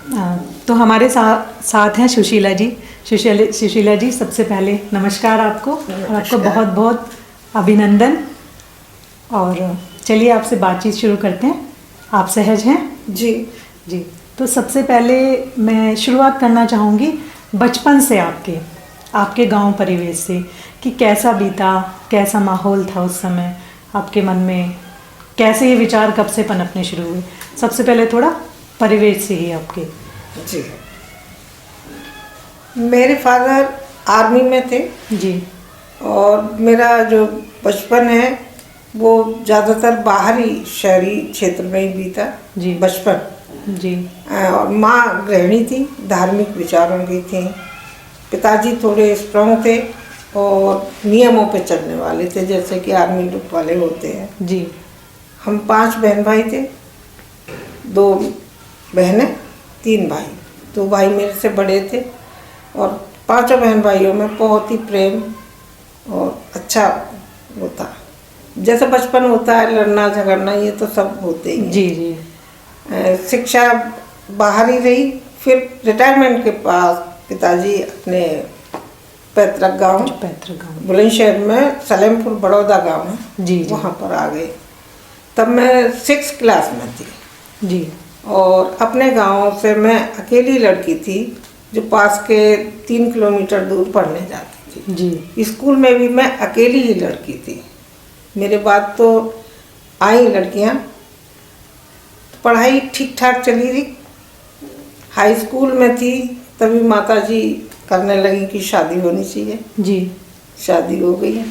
तो हमारे साथ हैं सुशीला जी। सुशीला जी, सबसे पहले नमस्कार आपको और आपको बहुत बहुत अभिनंदन। और चलिए आपसे बातचीत शुरू करते हैं। आप सहज हैं? जी जी। तो सबसे पहले मैं शुरुआत करना चाहूँगी बचपन से, आपके गांव परिवेश से, कि कैसा बीता, कैसा माहौल था उस समय आपके मन में, कैसे ये विचार कब से पनपने शुरू हुए। सबसे पहले थोड़ा परिवेश से ही आपके। जी, मेरे फादर आर्मी में थे जी। और मेरा जो बचपन है वो ज़्यादातर बाहरी शहरी क्षेत्र में ही बीता। जी। बचपन जी। और माँ गृहिणी थी, धार्मिक विचारों की थी। पिताजी थोड़े स्ट्रॉन्ग थे और नियमों पे चलने वाले थे, जैसे कि आर्मी लुक वाले होते हैं। जी। हम 5 बहन भाई थे, 2 बहनें 3 भाई। 2 भाई मेरे से बड़े थे और 5 बहन भाइयों में बहुत ही प्रेम और अच्छा होता, जैसे बचपन होता है, लड़ना झगड़ना ये तो सब होते ही हैं। जी। जी। शिक्षा बाहर ही रही। फिर रिटायरमेंट के पास पिताजी अपने पैतृक गांव बुलंदशहर में सलेमपुर बड़ौदा गांव है, जी। वहाँ पर आ गए। तब मैं 6th क्लास में थी। जी। और अपने गांव से मैं अकेली लड़की थी जो पास के 3 किलोमीटर दूर पढ़ने जाती थी। जी। स्कूल में भी मैं अकेली ही लड़की थी। मेरे बाद तो आई लड़कियां, पढ़ाई ठीक ठाक चली रही। हाई स्कूल में थी तभी माताजी करने लगी कि शादी होनी चाहिए। जी। शादी हो गई।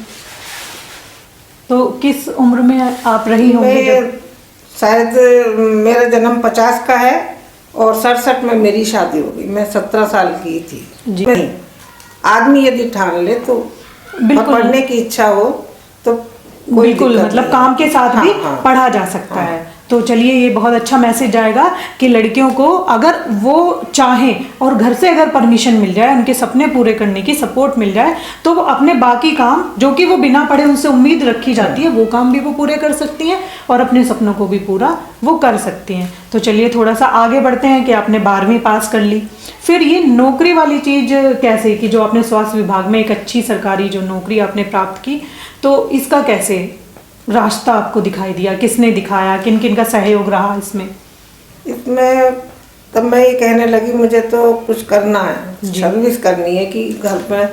तो किस उम्र में आप रही होंगी जब? शायद मेरा जन्म 50 का है और 67 में मेरी शादी हो गई। मैं 17 साल की थी। जी। आदमी यदि ठान ले तो पढ़ने की इच्छा हो तो बिल्कुल, मतलब काम के साथ भी पढ़ा जा सकता है। तो चलिए, ये बहुत अच्छा मैसेज आएगा कि लड़कियों को अगर वो चाहें और घर से अगर परमिशन मिल जाए, उनके सपने पूरे करने की सपोर्ट मिल जाए, तो वो अपने बाकी काम जो कि वो बिना पढ़े उनसे उम्मीद रखी जाती है, वो काम भी वो पूरे कर सकती हैं और अपने सपनों को भी पूरा वो कर सकती हैं। तो चलिए थोड़ा सा आगे बढ़ते हैं कि आपने 12वीं पास कर ली। फिर ये नौकरी वाली चीज़ कैसे, कि जो आपने स्वास्थ्य विभाग में एक अच्छी सरकारी जो नौकरी आपने प्राप्त की, तो इसका कैसे रास्ता आपको दिखाई दिया? किसने दिखाया? किन किन का सहयोग रहा इसमें? तब मैं ये कहने लगी मुझे तो कुछ करना है, सर्विस करनी है, कि घर पे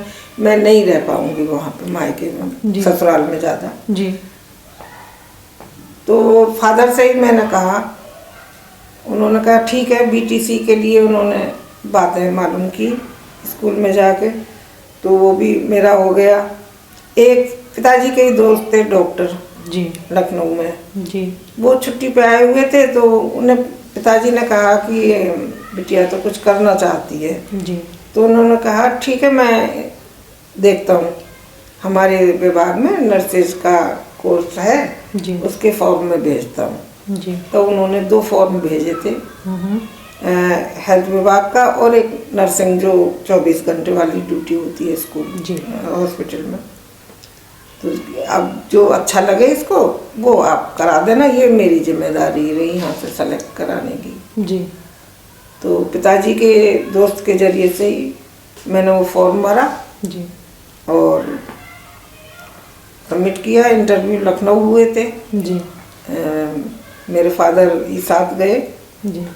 मैं नहीं रह पाऊंगी वहाँ पे मायके में, ससुराल में ज़्यादा। जी। तो फादर से ही मैंने कहा। उन्होंने कहा ठीक है। बीटीसी के लिए उन्होंने बातें मालूम की स्कूल में जाके, तो वो भी मेरा हो गया। एक पिताजी के ही दोस्त थे डॉक्टर, जी, लखनऊ में। जी। वो छुट्टी पे आए हुए थे, तो उन्हें पिताजी ने कहा कि बिटिया तो कुछ करना चाहती है। जी। तो उन्होंने कहा ठीक है, मैं देखता हूँ, हमारे विभाग में नर्सेज का कोर्स है, जी, उसके फॉर्म में भेजता हूँ। जी। तो उन्होंने 2 फॉर्म भेजे थे, हेल्थ विभाग का और एक नर्सिंग जो 24 घंटे वाली ड्यूटी होती है स्कूल हॉस्पिटल में। तो अब जो अच्छा लगे इसको वो आप करा देना, ये मेरी जिम्मेदारी रही यहाँ से सेलेक्ट कराने की। जी। तो पिताजी के दोस्त के जरिए से ही मैंने वो फॉर्म भरा। जी। और सबमिट किया। इंटरव्यू लखनऊ हुए थे। जी। मेरे फादर ही साथ गए। जी।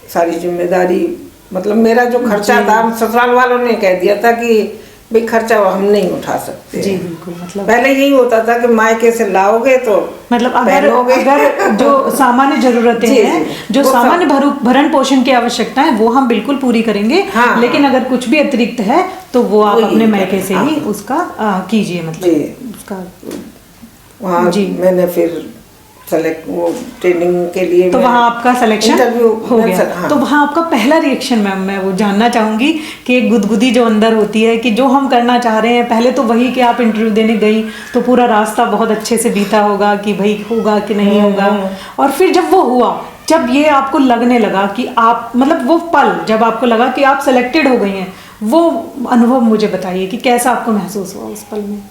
सारी जिम्मेदारी, मतलब मेरा जो खर्चा था, ससुराल वालों ने कह दिया था कि भाई खर्चा हम नहीं उठा सकते। जी बिल्कुल। मतलब पहले यही होता था कि मायके से लाओगे तो मतलब अगर जो सामान्य जरूरतें हैं, जो सामान्य भरण पोषण की आवश्यकता है, वो हम बिल्कुल पूरी करेंगे। हाँ, लेकिन अगर कुछ भी अतिरिक्त है तो वो आप अपने मायके से ही उसका कीजिए। मतलब उसका वहाँ मैंने फिर सेलेक्ट वो ट्रेनिंग के लिए, तो वहाँ आपका सिलेक्शन इंटरव्यू हो गया। हाँ। तो वहाँ आपका पहला रिएक्शन मैम, मैं वो जानना चाहूँगी कि एक गुदगुदी जो अंदर होती है कि जो हम करना चाह रहे हैं, पहले तो वही कि आप इंटरव्यू देने गई तो पूरा रास्ता बहुत अच्छे से बीता होगा कि भाई होगा कि नहीं होगा, और फिर जब वो हुआ, जब ये आपको लगने लगा कि आप, मतलब वो पल जब आपको लगा कि आप सिलेक्टेड हो गई हैं, वो अनुभव मुझे बताइए कि कैसा आपको महसूस हुआ उस पल में?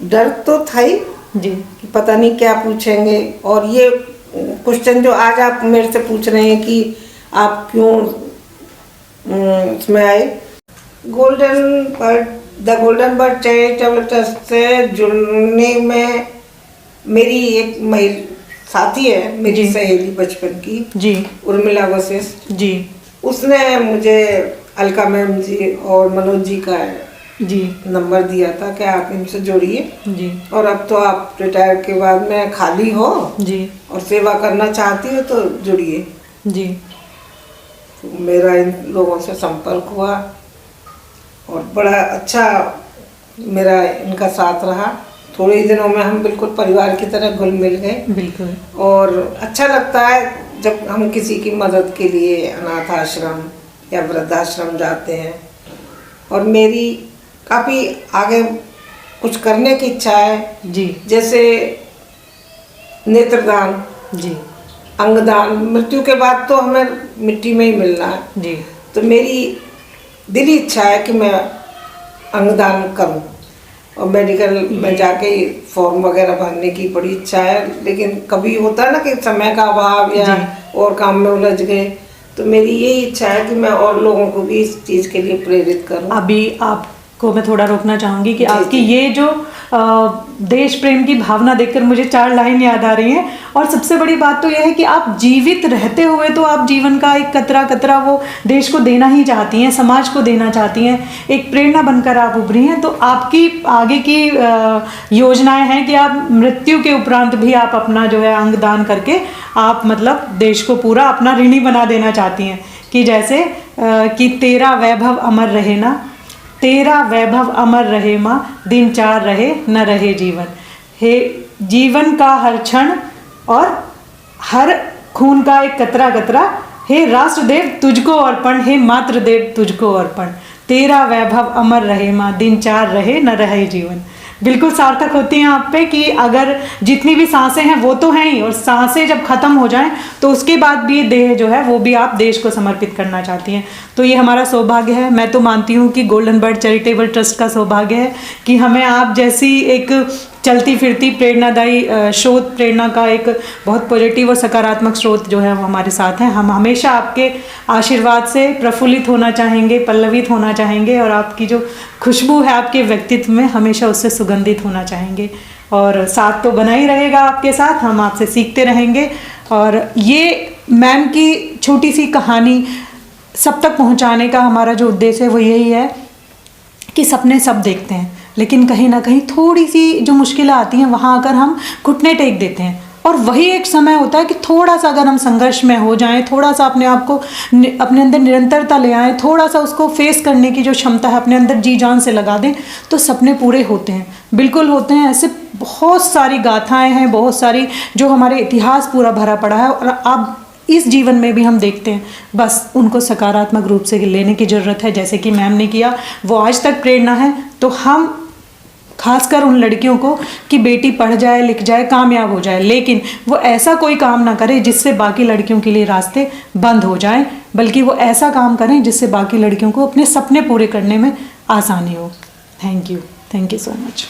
डर तो था ही जी, कि पता नहीं क्या पूछेंगे। और ये क्वेश्चन जो आज आप मेरे से पूछ रहे हैं कि आप क्यों इसमें आए? The golden bird charitable trust से जुड़ने में मेरी एक साथी है, मेरी सहेली बचपन की जी, उर्मिला वशिष्ठ जी, उसने मुझे अलका मैम जी और मनोज जी का जी नंबर दिया था कि आप इनसे जुड़िए जी, और अब तो आप रिटायर के बाद में खाली हो जी, और सेवा करना चाहती हो तो जुड़िए। जी, तो मेरा इन लोगों से संपर्क हुआ और बड़ा अच्छा मेरा इनका साथ रहा। थोड़े ही दिनों में हम बिल्कुल परिवार की तरह घुल मिल गए। बिल्कुल। और अच्छा लगता है जब हम किसी की मदद के लिए अनाथ आश्रम या वृद्धाश्रम जाते हैं। और मेरी काफ़ी आगे कुछ करने की इच्छा है जी, जैसे नेत्रदान, जी, अंगदान। मृत्यु के बाद तो हमें मिट्टी में ही मिलना है, जी, तो मेरी दिली इच्छा है कि मैं अंगदान करूं और मेडिकल में जाके फॉर्म वगैरह भरने की बड़ी इच्छा है। लेकिन कभी होता है ना कि समय का अभाव या और काम में उलझ गए, तो मेरी यही इच्छा है कि मैं और लोगों को भी इस चीज़ के लिए प्रेरित करूं। अभी आपको मैं थोड़ा रोकना चाहूँगी कि आपकी ये जो देश प्रेम की भावना देखकर मुझे 4 लाइन याद आ रही हैं। और सबसे बड़ी बात तो यह है कि आप जीवित रहते हुए तो आप जीवन का एक कतरा कतरा वो देश को देना ही चाहती हैं, समाज को देना चाहती हैं, एक प्रेरणा बनकर आप उभरी हैं। तो आपकी आगे की योजनाएं हैं कि आप मृत्यु के उपरांत भी आप अपना जो है अंगदान करके आप मतलब देश को पूरा अपना ऋणी बना देना चाहती हैं कि जैसे कि तेरा वैभव अमर रहे ना, तेरा वैभव अमर रहे माँ, दिन 4 रहे न रहे जीवन। हे जीवन का हर क्षण और हर खून का एक कतरा कतरा, हे राष्ट्रदेव तुझको अर्पण, हे मातृदेव तुझको अर्पण। तेरा वैभव अमर रहे माँ, दिन 4 रहे न रहे जीवन। बिल्कुल सार्थक होती हैं आप पे कि अगर जितनी भी सांसें हैं वो तो हैं ही, और सांसें जब ख़त्म हो जाएं तो उसके बाद भी ये देह जो है वो भी आप देश को समर्पित करना चाहती हैं। तो ये हमारा सौभाग्य है। मैं तो मानती हूँ कि गोल्डन बर्ड चैरिटेबल ट्रस्ट का सौभाग्य है कि हमें आप जैसी एक चलती फिरती प्रेरणादायी स्रोत, प्रेरणा का एक बहुत पॉजिटिव और सकारात्मक स्रोत जो है वो हमारे साथ हैं। हम हमेशा आपके आशीर्वाद से प्रफुल्लित होना चाहेंगे, पल्लवित होना चाहेंगे, और आपकी जो खुशबू है आपके व्यक्तित्व में हमेशा उससे सुगंधित होना चाहेंगे। और साथ तो बना ही रहेगा आपके साथ, हम आपसे सीखते रहेंगे। और ये मैम की छोटी सी कहानी सब तक पहुंचाने का हमारा जो उद्देश्य है वो यही है कि सपने सब देखते हैं, लेकिन कहीं ना कहीं थोड़ी सी जो मुश्किलें आती हैं वहाँ आकर हम घुटने टेक देते हैं। और वही एक समय होता है कि थोड़ा सा अगर हम संघर्ष में हो जाएं, थोड़ा सा अपने आप को अपने अंदर निरंतरता ले आएँ, थोड़ा सा उसको फेस करने की जो क्षमता है अपने अंदर जी जान से लगा दें, तो सपने पूरे होते हैं, बिल्कुल होते हैं। ऐसे बहुत सारी गाथाएँ हैं, बहुत सारी जो हमारे इतिहास पूरा भरा पड़ा है, और अब इस जीवन में भी हम देखते हैं। बस उनको सकारात्मक रूप से लेने की ज़रूरत है, जैसे कि मैम ने किया, वो आज तक प्रेरणा है। तो हम खासकर उन लड़कियों को कि बेटी पढ़ जाए, लिख जाए, कामयाब हो जाए, लेकिन वो ऐसा कोई काम ना करे जिससे बाकी लड़कियों के लिए रास्ते बंद हो जाएं, बल्कि वो ऐसा काम करें जिससे बाकी लड़कियों को अपने सपने पूरे करने में आसानी हो। Thank you so much.